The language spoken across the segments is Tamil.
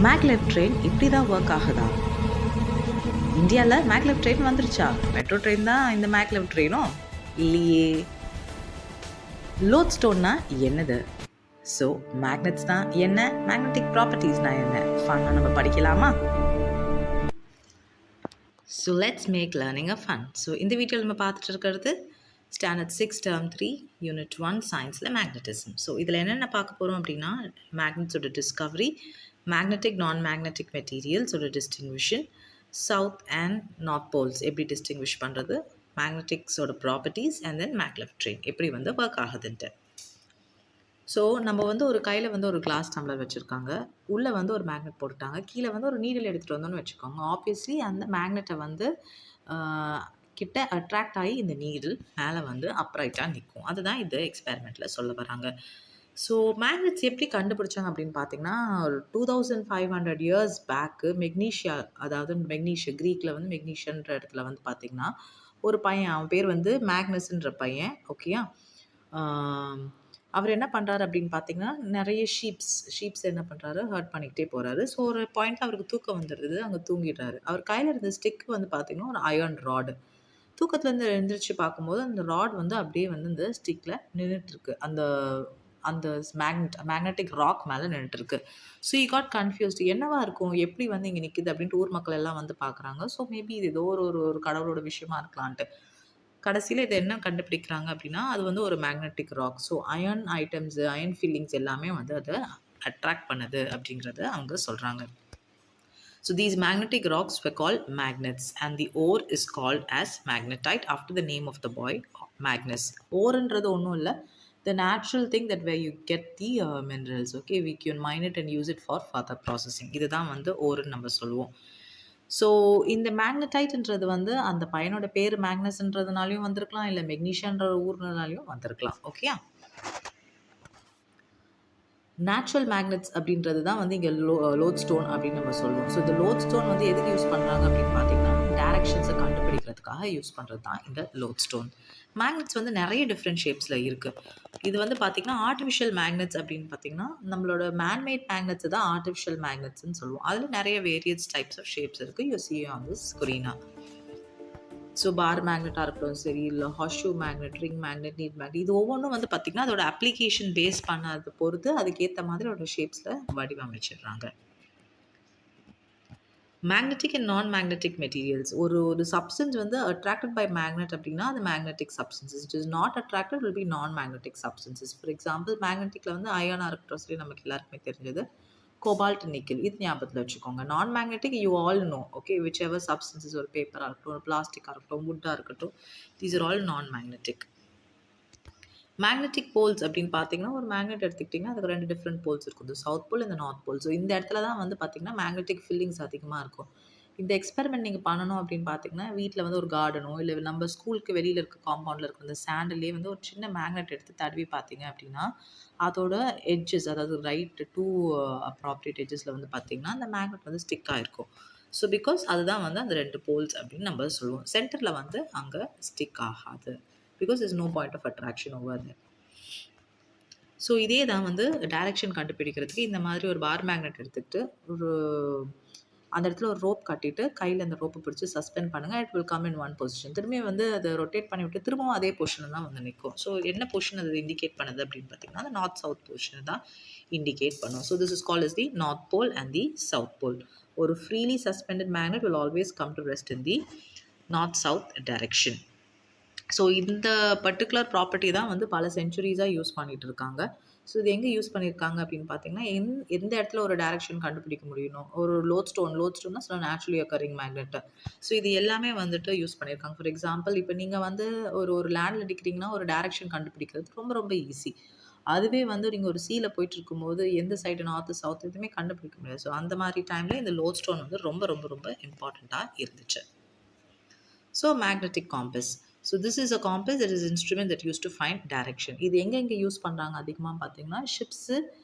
மேக்லெவ் ட்ரெயின் இப்படி தான் ஒர்க் ஆகுதா? இந்தியாவில் மேக்லெவ் ட்ரெயின் வந்துருச்சா? மெட்ரோ ட்ரெயின் தான் இந்த மேக்லெவ் ட்ரெயினும் இல்லையே. லோட்ஸ்டோன்னா என்னது? ஸோ மேக்னெட்ஸ்னா என்ன, மேக்னெட்டிக் ப்ராப்பர்ட்டிஸ்னா என்ன, ஃபன்னாக நம்ம படிக்கலாமா? So let's make learning a fun. So இந்த வீடியோவில் நம்ம பார்த்துட்டு இருக்கிறது ஸ்டாண்டர்ட் 6 டேர்ம் 3 யூனிட் 1 சயின்ஸில் மேக்னட்டிசம். ஸோ இதில் என்னென்ன பார்க்க போகிறோம் அப்படின்னா, மேக்னெட்ஸோட டிஸ்கவரி, மேக்னெட்டிக் நான் மேக்னெட்டிக் மெட்டீரியல்ஸோட distinction, south and north poles எப்படி டிஸ்டிங்விஷ் பண்ணுறது, மேக்னெட்டிக்ஸோட properties, and then maglev train எப்படி வந்து ஒர்க் ஆகுதுன்ட்டு. ஸோ நம்ம வந்து ஒரு கையில் வந்து ஒரு கிளாஸ் டம்ளர் வச்சுருக்காங்க, உள்ளே வந்து ஒரு மேக்னெட் போட்டுட்டாங்க, கீழே வந்து ஒரு நீடில் எடுத்துகிட்டு வந்தோன்னு வச்சுக்கோங்க. ஆப்வியஸ்லி அந்த மேக்னெட்டை வந்து கிட்ட அட்ராக்ட் ஆகி இந்த நீடில் மேலே வந்து அப்ரைட்டாக நிற்கும். அதுதான் இந்த எக்ஸ்பெரிமெண்ட்டில் சொல்ல வராங்க. ஸோ மேக்னெட்ஸ் எப்படி கண்டுபிடிச்சாங்க அப்படின்னு பார்த்தீங்கன்னா, ஒரு 2500 இயர்ஸ் பேக்கு மெக்னீஷியா, அதாவது மெக்னீஷியா க்ரீக்கில் வந்து மெக்னீஷியன்ற இடத்துல வந்து பார்த்திங்கன்னா ஒரு பையன், அவன் பேர் வந்து மேக்னஸ்ன்ற பையன். ஓகேயா, அவர் என்ன பண்ணுறாரு அப்படின்னு பார்த்தீங்கன்னா, நிறைய ஷீப்ஸ் என்ன பண்ணுறாரு, ஹர்ட் பண்ணிக்கிட்டே போகிறாரு. ஸோ ஒரு பாயிண்ட்டில் அவருக்கு தூக்கம் வந்துடுது, அங்கே தூங்கிடுறாரு. அவர் கையில் இருந்த ஸ்டிக் வந்து பார்த்திங்கன்னா ஒரு அயர்ன் ராடு. தூக்கத்துலேருந்து எழுந்திரிச்சு பார்க்கும்போது அந்த ராட் வந்து அப்படியே வந்து இந்த ஸ்டிக்கில் நின்றுட்டுருக்கு, அந்த அந்த மேக்னெட்டிக் ராக் மேலே நின்றுட்டுருக்கு. ஸோ ஈ காட் கன்ஃபியூஸ்டு, என்னவா இருக்கும், எப்படி வந்து இங்கே நிற்கிது அப்படின்ட்டு ஊர் மக்கள் எல்லாம் வந்து பார்க்குறாங்க. ஸோ மேபி இது ஏதோ ஒரு கடவுளோட விஷயமா இருக்கலான்ட்டு கடைசியில் இதை என்ன கண்டுபிடிக்கிறாங்க அப்படின்னா, அது வந்து ஒரு magnetic rock. So iron items, iron fillings எல்லாமே வந்து அதை அட்ராக்ட் பண்ணுது அப்படிங்கிறத அவங்க சொல்கிறாங்க. So these magnetic rocks were called magnets, and the ore is called as magnetite after the name of the boy Magnus. Oreன்றது ஒன்றும் இல்லை, the natural thing that where you get the minerals. Okay, we can mine it and use it for further processing. இதுதான் வந்து ஓருன்னு நம்ம சொல்லுவோம். ஸோ இந்த மேக்னடைட்ன்றது வந்து அந்த பையனோட பேர் மேக்னஸ்ன்றதுனாலையும் வந்திருக்கலாம், இல்லை மெக்னீஷியான்ற ஊர்னாலையும் வந்திருக்கலாம். ஓகேயா, நேச்சுரல் மேக்னெட்ஸ் அப்படின்றது தான் வந்து இங்கே லோட் ஸ்டோன் அப்படின்னு நம்ம சொல்லுவோம். ஸோ இந்த லோட் ஸ்டோன் வந்து எதுக்கு யூஸ் பண்ணுறாங்க அப்படின்னு பார்த்தீங்கன்னா, டைரக்ஷன்ஸை கண்டுபிடிக்கிறதுக்காக யூஸ் பண்ணுறது தான் இந்த லோட் ஸ்டோன். மேக்னெட்ஸ் வந்து நிறைய டிஃப்ரெண்ட் ஷேப்ஸில் இருக்குது. இது வந்து பார்த்திங்கன்னா ஆர்டிஃபிஷியல் மேக்னெட்ஸ் அப்படின்னு பார்த்திங்கன்னா, நம்மளோட மேன்மேட் மேக்னெட்ஸ் தான் ஆர்டிஃபிஷியல் மேக்னெட்ஸ்ன்னு சொல்லுவோம். அதில் நிறைய வேரியஸ் டைப்ஸ் ஆஃப் ஷேப்ஸ் இருக்குது. You see on this screen. So bar மேக்னெட்டாக இருக்கட்டும் சரி, இல்லை ஹார்ஷூ மேக்னெட், ரிங் மேக்னெட், நீட் மேக்னெட், இது ஒவ்வொன்றும் வந்து பார்த்திங்கன்னா அதோட அப்ளிகேஷன் பேஸ் பண்ணதை பொறுத்து அதுக்கேற்ற மாதிரி அதோட ஷேப்ஸில் வடிவமைச்சிடுறாங்க. Magnetic and non magnetic materials, ஒரு சப்ஸ்டன்ஸ் வந்து அட்ராக்டட் பை மேக்னெட் அப்படின்னா அது magnetic substances. It is not attracted will be non magnetic substances. For example மேக்னெட்டிக்கில் வந்து அயனாக இருக்கட்டும் சரி, நமக்கு எல்லாருக்குமே தெரிஞ்சது கோபால்ட், நிக்கல், இது ஞாபகத்தில் வச்சுக்கோங்க. Non magnetic you all know. Okay, whichever substances, ஒரு பேப்பராக இருக்கட்டும், ஒரு பிளாஸ்டிக்காக இருக்கட்டும், வுட்டாக இருக்கட்டும், these are all non magnetic. Magnetic poles அப்படின்னு பார்த்தீங்கன்னா, ஒரு மேக்னெட் எடுத்துக்கிட்டிங்கன்னா அதுக்கு 2 டிஃப்ரெண்ட் போல்ஸ் இருக்கும், சவுத் போல், இந்த நார்த் போல். ஸோ இந்த இடத்துல தான் வந்து பார்த்திங்கன்னா மேக்னெட்டிக் ஃபில்லிங்ஸ் அதிகமாக இருக்கும். இந்த எக்ஸ்பெரிமெண்ட் நீங்கள் பண்ணணும் அப்படின்னு பார்த்தீங்கன்னா, வீட்டில் வந்து ஒரு கார்டனோ இல்லை நம்ம ஸ்கூலுக்கு வெளியில் இருக்க காம்பவுண்டில் இருக்க இந்த சாண்டிலே வந்து ஒரு சின்ன மேக்னெட் எடுத்து தடவி பார்த்தீங்க அப்படின்னா, அதோட எட்ஜஸ், அதாவது ரைட் டூ அப்ராப்ரியேட் எட்ஜஸில் வந்து பார்த்திங்கன்னா அந்த மேக்னெட் வந்து ஸ்டிக் ஆகிருக்கும். ஸோ பிகாஸ் அதுதான் வந்து அந்த 2 போல்ஸ் அப்படின்னு நம்ம சொல்லுவோம். சென்டரில் வந்து அங்கே ஸ்டிக் ஆகாது, because is no point of attraction over there. So இதே தான் வந்து டைரக்ஷன் கண்டுபிடிக்கிறதுக்கு இந்த மாதிரி ஒரு பார் மேக்னெட் எடுத்துக்கிட்டு அந்த இடத்துல ஒரு ரோப் கட்டிட்டு கையில் அந்த ரோப்பை பிடிச்சி சஸ்பெண்ட் பண்ணுங்கள். It will come in one position. திரும்பி வந்து அதை ரொட்டேட் பண்ணி விட்டு திரும்பவும் அதே பொசிஷனில் தான் வந்து நிற்கும். ஸோ என்ன பொசிஷன் அது இண்டிகேட் பண்ணுது அப்படின்னு பார்த்தீங்கன்னா, அந்த நார்த் சவுத் பொசிஷனை தான் இண்டிகேட் பண்ணும். So this is called as the north pole and the south pole. ஒரு freely suspended magnet will always come to rest in the north south direction. So இந்த பர்டிகுலர் ப்ராப்பர்ட்டி தான் வந்து பல சென்ச்சுரிஸாக யூஸ் பண்ணிகிட்டு இருக்காங்க. ஸோ இது எங்கே யூஸ் பண்ணியிருக்காங்க அப்படின்னு பார்த்தீங்கன்னா, எந்த இடத்துல ஒரு டைரக்ஷன் கண்டுபிடிக்க முடியணும், ஒரு லோட்ஸ்டோன்னா சில நேச்சுரலி அக்கரிங் மேக்னெட்டு. ஸோ இது எல்லாமே வந்துட்டு யூஸ் பண்ணியிருக்காங்க. ஃபார் எக்ஸாம்பிள், இப்போ நீங்கள் வந்து ஒரு லேண்டில் அடிக்கிறீங்கன்னா ஒரு டைரக்ஷன் கண்டுபிடிக்கிறது ரொம்ப ரொம்ப ஈஸி. அதுவே வந்து நீங்கள் ஒரு சீல போயிட்டு இருக்கும்போது எந்த சைடு நார்த்து சவுத் எதுவுமே கண்டுபிடிக்க முடியாது. ஸோ அந்த மாதிரி டைமில் இந்த லோட்ஸ்டோன் வந்து ரொம்ப ரொம்ப ரொம்ப இம்பார்ட்டண்ட்டாக இருந்துச்சு. So magnetic compass. So this is a compass, that is instrument that use to find direction. இது எங்கே யூஸ் பண்ணுறாங்க அதிகமாக பார்த்தீங்கன்னா, ஷிப்ஸு,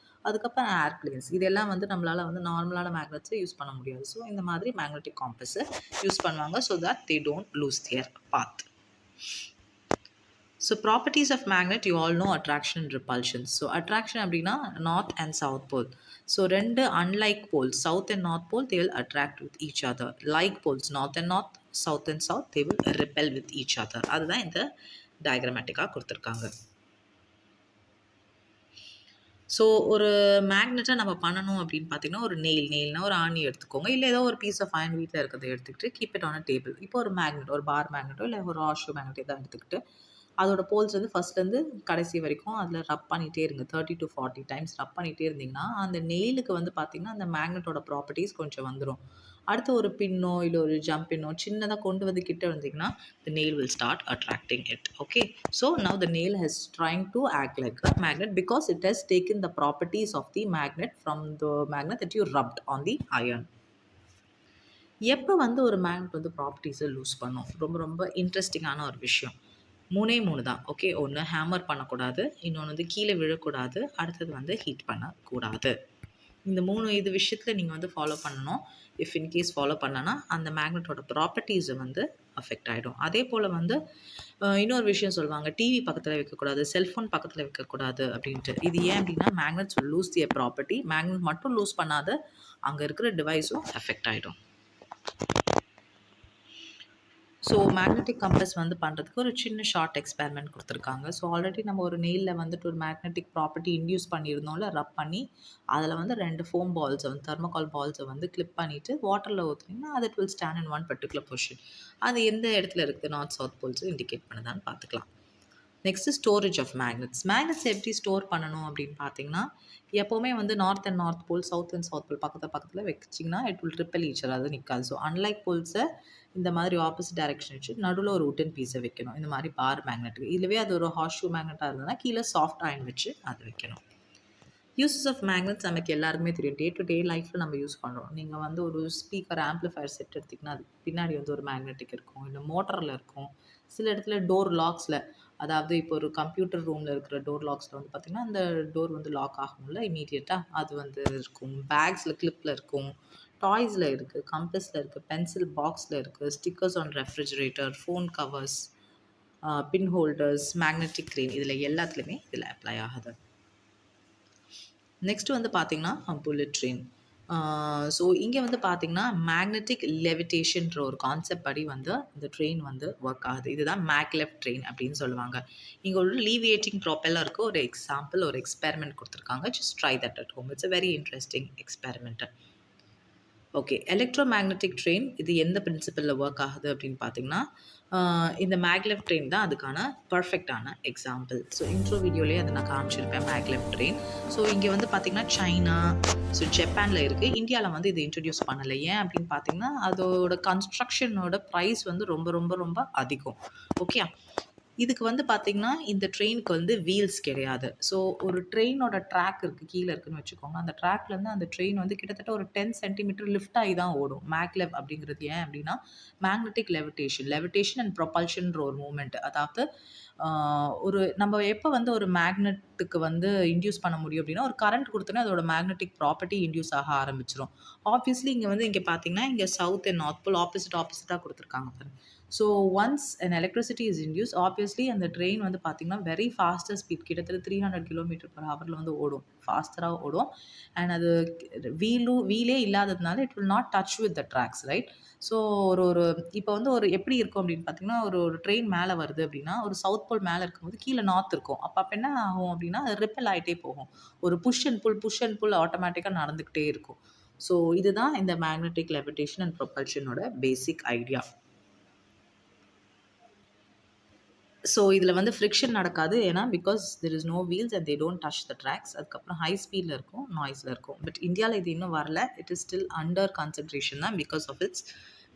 அதுக்கப்புறம் ஏர்பிளேன்ஸ், இதெல்லாம் வந்து நம்மளால் வந்து நார்மலான மேக்னெட்ஸை யூஸ் பண்ண முடியாது. ஸோ இந்த மாதிரி மேக்னெட்டிக் காம்பஸை யூஸ் பண்ணுவாங்க, so that they don't lose their path. So properties of magnet you all know attraction and repulsion. So attraction அப்படின்னா north and south pole. So ரெண்டு unlike poles south and north pole they will attract with each other. Like poles north and north, south and south they will repel with each other. அதுதான் இந்த டயக்ராமேட்டிக்காக கொடுத்துருக்காங்க. ஸோ ஒரு மேக்னெட்டை நம்ம பண்ணணும் அப்படின்னு பார்த்தீங்கன்னா, ஒரு நெயில்னா ஒரு ஆணி எடுத்துக்கோங்க. இல்லை ஏதோ ஒரு பீஸ் ஆஃப் அயர்ன் வீட்டில் இருக்கிறத எடுத்துக்கிட்டு keep it on a table. இப்போ ஒரு மேக்னெட், ஒரு பார் மேக்னெட்டோ இல்லை ஒரு ஹார்ஷோ மேக்னெட் எதாவது எடுத்துக்கிட்டு அதோட போல்ஸ் வந்து ஃபர்ஸ்ட்லேருந்து கடைசி வரைக்கும் அதில் ரப் பண்ணிகிட்டே இருங்க. 30 to 40 டைம்ஸ் ரப் பண்ணிகிட்டே இருந்தீங்கன்னா, அந்த நெயிலுக்கு வந்து பார்த்தீங்கன்னா, அந்த மேக்னெட்டோட ப்ராப்பர்ட்டீஸ் கொஞ்சம் வந்துரும். அடுத்து ஒரு பின்னோ, இல்ல ஒரு ஜம்பினோ சின்னதா கொண்டு வந்து கிட்ட வந்தீங்கன்னா, the nail will start attracting it. Okay. So now the nail is trying to act like a magnet because it has taken the properties of the magnet from the magnet that you rubbed on the iron. எப்போ வந்து ஒரு மேக்னெட் வந்து ப்ராப்பர்ட்டிஸை லூஸ் பண்ணும்? ரொம்ப ரொம்ப இன்ட்ரெஸ்டிங்கான ஒரு விஷயம். 3 தான். ஓகே. ஒன்று ஹேமர் பண்ணக்கூடாது, இன்னொன்று வந்து கீழே விழக்கூடாது, அடுத்தது வந்து ஹீட் பண்ணக்கூடாது. இந்த 3 இது விஷயத்தில் நீங்கள் வந்து ஃபாலோ பண்ணணும். இஃப் இன்கேஸ் ஃபாலோ பண்ணனா அந்த மேக்னெட்டோட ப்ராப்பர்ட்டிஸை வந்து அஃபெக்ட் ஆகிடும். அதே போல் வந்து இன்னொரு விஷயம் சொல்லுவாங்க, டிவி பக்கத்தில் வைக்கக்கூடாது, செல்ஃபோன் பக்கத்தில் வைக்கக்கூடாது அப்படின்ட்டு. இது ஏன் அப்படின்னா magnets lose their property. Magnet மட்டும் லூஸ் பண்ணாத அங்கே இருக்கிற டிவைஸும் அஃபெக்ட் ஆகிடும். ஸோ மேக்னெட்டிக் கம்பஸ் வந்து பண்ணுறதுக்கு ஒரு சின்ன ஷார்ட் எக்ஸ்பெரிமெண்ட் கொடுத்துருக்காங்க. ஸோ ஆல்ரெடி நம்ம ஒரு நெயிலில் வந்துட்டு ஒரு மேக்னெட்டிக் ப்ராப்பர்ட்டி இன்டியூஸ் பண்ணியிருந்தோம்ல, ரப் பண்ணி அதில் வந்து 2 ஃபோம் பால்ஸை வந்து தெர்மோகால் பால்ஸை வந்து கிளிப் பண்ணிவிட்டு வாட்டரில் ஊற்றுனீங்கன்னா அது it will stand in one particular position. அது எந்த இடத்துல இருக்குது, நார்த் சவுத் போல்ஸும் இண்டிகேட் பண்ணுதான்னு பார்த்துக்கலாம். Next storage of magnets. Magnets எப்படி ஸ்டோர் பண்ணணும் அப்படின்னு பார்த்தீங்கன்னா, எப்போவுமே வந்து north and north pole, south and south pole பக்கத்தில் வச்சிங்கன்னா it will repel each other, அது நிற்காது. ஸோ அன்லைக் போல்ஸை இந்த மாதிரி ஆப்போசிட் டைரக்ஷன் வச்சு நடுவில் ஒரு உட்டன் பீஸை வைக்கணும். இந்த மாதிரி பார் மேக்னெட்டுக்கு. இதுவே அது ஒரு ஹார்ஸ் ஷூ மேக்னெட்டாக இருந்ததுன்னா கீழே சாஃப்ட் அயர்ன் வச்சு அது வைக்கணும். யூசஸ் ஆஃப் மேக்னெட்ஸ் நமக்கு எல்லாருக்குமே தெரியும். டே டு டே லைஃப்பில் நம்ம யூஸ் பண்ணுறோம். நீங்கள் வந்து ஒரு ஸ்பீக்கர் ஆம்ப்ளிஃபயர் செட் எடுத்திங்கன்னா அது பின்னாடி வந்து ஒரு மேக்னெட்டிக் இருக்கும், இல்லை மோட்டரில் இருக்கும். சில இடத்துல டோர் லாக்ஸில், அதாவது இப்போ ஒரு கம்ப்யூட்டர் ரூமில் இருக்கிற டோர் லாக்ஸில் வந்து பார்த்திங்கன்னா அந்த டோர் வந்து லாக் ஆகும்ல இமீடியட்டாக, அது வந்து இருக்கும். பேக்ஸில் கிளிப்பில் இருக்கும், டாய்ஸில் இருக்குது, கம்பஸில் இருக்குது, பென்சில் பாக்ஸில் இருக்குது, stickers on refrigerator, phone covers, pin holders, magnetic crane, இதில் எல்லாத்துலேயுமே இதில் அப்ளை ஆகுது. நெக்ஸ்ட் வந்து பார்த்தீங்கன்னா புல்லட் ட்ரெயின். ஸோ இங்கே வந்து பார்த்தீங்கன்னா மேக்னெட்டிக் லெவிட்டேஷன்ற ஒரு கான்செப்ட் படி வந்து இந்த ட்ரெயின் வந்து ஒர்க் ஆகுது. இதுதான் மேக்லெவ் ட்ரெயின் அப்படின்னு சொல்லுவாங்க. இங்கே ஒரு லீவியேட்டிங் ப்ராப்பெல்லருக்கு ஒரு எக்ஸாம்பிள், ஒரு எக்ஸ்பெரிமெண்ட் கொடுத்துருக்காங்க. Just try that at home. It's a very interesting experiment. Okay. Electro magnetic train இது எந்த பிரின்சிபலில் ஒர்க் ஆகுது அப்படின்னு பார்த்தீங்கன்னா, இந்த மேக்லெவ் ட்ரெயின் தான் அதுக்கான பர்ஃபெக்டான எக்ஸாம்பிள். ஸோ இன்ட்ரோ வீடியோலேயே அதை நான் காமிச்சிருப்பேன் மேக்லெவ் ட்ரெயின். ஸோ இங்கே வந்து பார்த்திங்கன்னா சைனா, ஸோ ஜப்பானில் இருக்குது. இந்தியாவில் வந்து இதை இன்ட்ரடியூஸ் பண்ணலை. ஏன் அப்படின்னு பார்த்தீங்கன்னா அதோட கன்ஸ்ட்ரக்ஷனோட ப்ரைஸ் வந்து ரொம்ப ரொம்ப ரொம்ப அதிகம். ஓகே. இதுக்கு வந்து பார்த்திங்கன்னா இந்த ட்ரெயினுக்கு வந்து வீல்ஸ் கிடையாது. ஸோ ஒரு ட்ரெயினோட ட்ராக் இருக்குது, கீழே இருக்குதுன்னு வச்சுக்கோங்க. அந்த ட்ராக்லேருந்து அந்த ட்ரெயின் வந்து கிட்டத்தட்ட ஒரு 10 சென்டிமீட்டர் லிஃப்ட் ஆகி தான் ஓடும். மேக்லெவ் அப்படிங்கிறது ஏன் அப்படின்னா மேக்னெட்டிக் லெவிட்டேஷன் அண்ட் ப்ரொபல்ஷன்ற ஒரு மூமெண்ட். அதாவது ஒரு நம்ம எப்போ வந்து ஒரு மேக்னெட்டுக்கு வந்து இன்டியூஸ் பண்ண முடியும் அப்படின்னா ஒரு கரண்ட் கொடுத்தோன்னா அதோட மேக்னெட்டிக் ப்ராப்பர்ட்டி இன்டியூஸ் ஆக ஆரம்பிச்சிடும். ஆப்வியஸ்லி இங்கே பார்த்தீங்கன்னா இங்கே சவுத் அண்ட் நார்த் போல் ஆப்போசிட்டாக கொடுத்துருக்காங்க பாருங்க. So once an electricity is induced, obviously அந்த ட்ரெயின் வந்து பார்த்திங்கன்னா வெரி ஃபாஸ்டர் ஸ்பீட், கிட்டத்தட்ட 300 km/h வந்து ஓடும், ஃபாஸ்டராக ஓடும். அண்ட் அது வீலே இல்லாததுனால it will not touch with the tracks, right? So ஒரு இப்போ வந்து ஒரு எப்படி இருக்கும் அப்படின்னு பார்த்தீங்கன்னா ஒரு ட்ரெயின் மேலே வருது அப்படின்னா ஒரு சவுத் போல் மேலே இருக்கும்போது கீழே நார்த் இருக்கும். அப்போ என்ன ஆகும் அப்படின்னா அது ரிப்பல் ஆகிட்டே போகும். ஒரு புஷ் அண்ட் புல் ஆட்டோமேட்டிக்காக நடந்துக்கிட்டே இருக்கும். ஸோ இதுதான் இந்த மேக்னெட்டிக் லெவிட்டேஷன் அண்ட் ப்ரொபல்ஷனோட பேசிக் ஐடியா. ஸோ இதில் வந்து ஃப்ரிக்ஷன் நடக்காது. ஏன்னா because there is no wheels and they don't touch the tracks. அதுக்கப்புறம் ஹை ஸ்பீடில் இருக்கும், நாய்ஸில் இருக்கும். பட் இந்தியாவில் இது இன்னும் வரல. It is still under consideration தான் because of its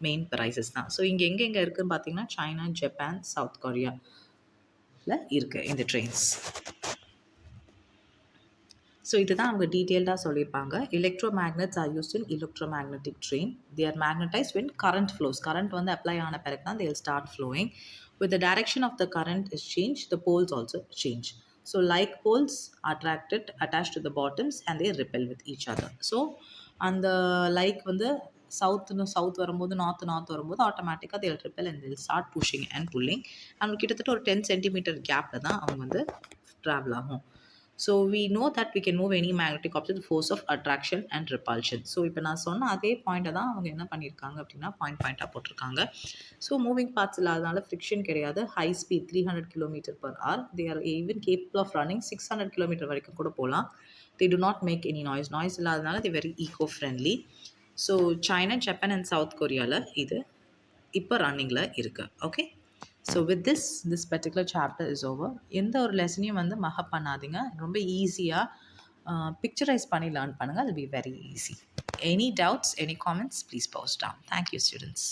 main prices தான். ஸோ இங்கே எங்கே இருக்குதுன்னு பார்த்தீங்கன்னா சைனா, ஜப்பான், சவுத் கொரியாவில் இருக்குது இந்த ட்ரெயின்ஸ். ஸோ இதுதான் அவங்க டீட்டெயில்டாக சொல்லியிருப்பாங்க. Electro magnets are used in electromagnetic train. They are magnetized when current flows. Current வந்து அப்ளை ஆன பிறகு தான் they will start flowing. With the direction of the current is changed, the poles also change. So like poles are attached to the bottoms and they repel with each other. So அந்த லைக் வந்து சவுத் வரும்போது, நார்த் வரும்போது ஆட்டோமேட்டிக்கா they will repel and they will start pushing and pulling. And கிட்டத்தட்ட ஒரு 10 சென்டிமீட்டர் கேப்ல தான் அவங்க வந்து ட்ராவல் ஆகும். So we know that we can move any magnetic object with force of attraction and repulsion. So இப்போ நான் சொன்ன அதே பாயிண்ட்டை தான் அவங்க என்ன பண்ணியிருக்காங்க அப்படின்னா பாயிண்டாக போட்டிருக்காங்க. ஸோ மூவிங் பார்ட்ஸ் இல்லாதனால ஃப்ரிக்ஷன் கிடையாது. High speed 300 km/h. They are even capable of running 600 km வரைக்கும் கூட போகலாம். They do not make any noise இல்லாதனால they very eco friendly. So China, Japan and South கொரியாவில் இது இப்போ ரன்னிங்கில் இருக்குது. Okay, so with this particular chapter is over. எந்த ஒரு லெசனையும் வந்து மகப் பண்ணாதீங்க. ரொம்ப ஈஸியாக பிக்சரைஸ் பண்ணி லேர்ன் பண்ணுங்கள். அது be very easy. Any doubts, any comments, please post down. Thank you students.